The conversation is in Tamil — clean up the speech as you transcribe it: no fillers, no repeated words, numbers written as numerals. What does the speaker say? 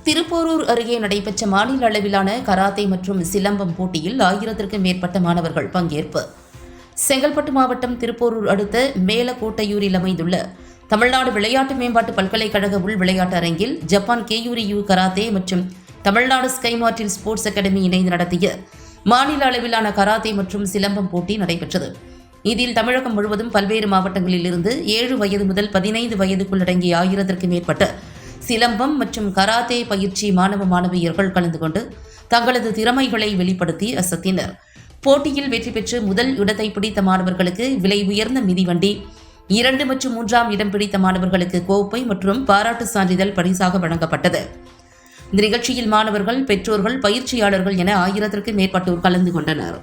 திருப்போரூர் அருகே நடைபெற்ற மாநில அளவிலான கராத்தே மற்றும் சிலம்பம் போட்டியில் 1000க்கும் மேற்பட்ட மாணவர்கள் பங்கேற்பு. செங்கல்பட்டு மாவட்டம் திருப்போரூர் அடுத்த மேலக்கோட்டையூரில் அமைந்துள்ள தமிழ்நாடு விளையாட்டு மேம்பாட்டு பல்கலைக்கழக உள் விளையாட்டு அரங்கில் ஜப்பான் கேயூரியூ கராத்தே மற்றும் தமிழ்நாடு ஸ்கை மார்டில் ஸ்போர்ட்ஸ் அகாடமி இணைந்து நடத்திய மாநில அளவிலான கராத்தே மற்றும் சிலம்பம் போட்டி நடைபெற்றது. இதில் தமிழகம் முழுவதும் பல்வேறு மாவட்டங்களில் இருந்து 7 வயது முதல் 15 வயதுக்குள் அடங்கிய 1000க்கும் மேற்பட்ட சிலம்பம் மற்றும் கராத்தே பயிற்சி மாணவியர்கள் கலந்து கொண்டு தங்களது திறமைகளை வெளிப்படுத்தி அசத்தினர். போட்டியில் வெற்றி பெற்று முதல் இடத்தை பிடித்த மாணவர்களுக்கு விலை உயர்ந்த மிதிவண்டி, 2 மற்றும் 3ஆம் இடம் பிடித்த மாணவர்களுக்கு கோப்பை மற்றும் பாராட்டு சான்றிதழ் பரிசாக வழங்கப்பட்டது. இந்த நிகழ்ச்சியில் மாணவர்கள், பெற்றோர்கள், பயிற்சியாளர்கள் என 1000க்கும் மேற்பட்டோர் கலந்து கொண்டனர்.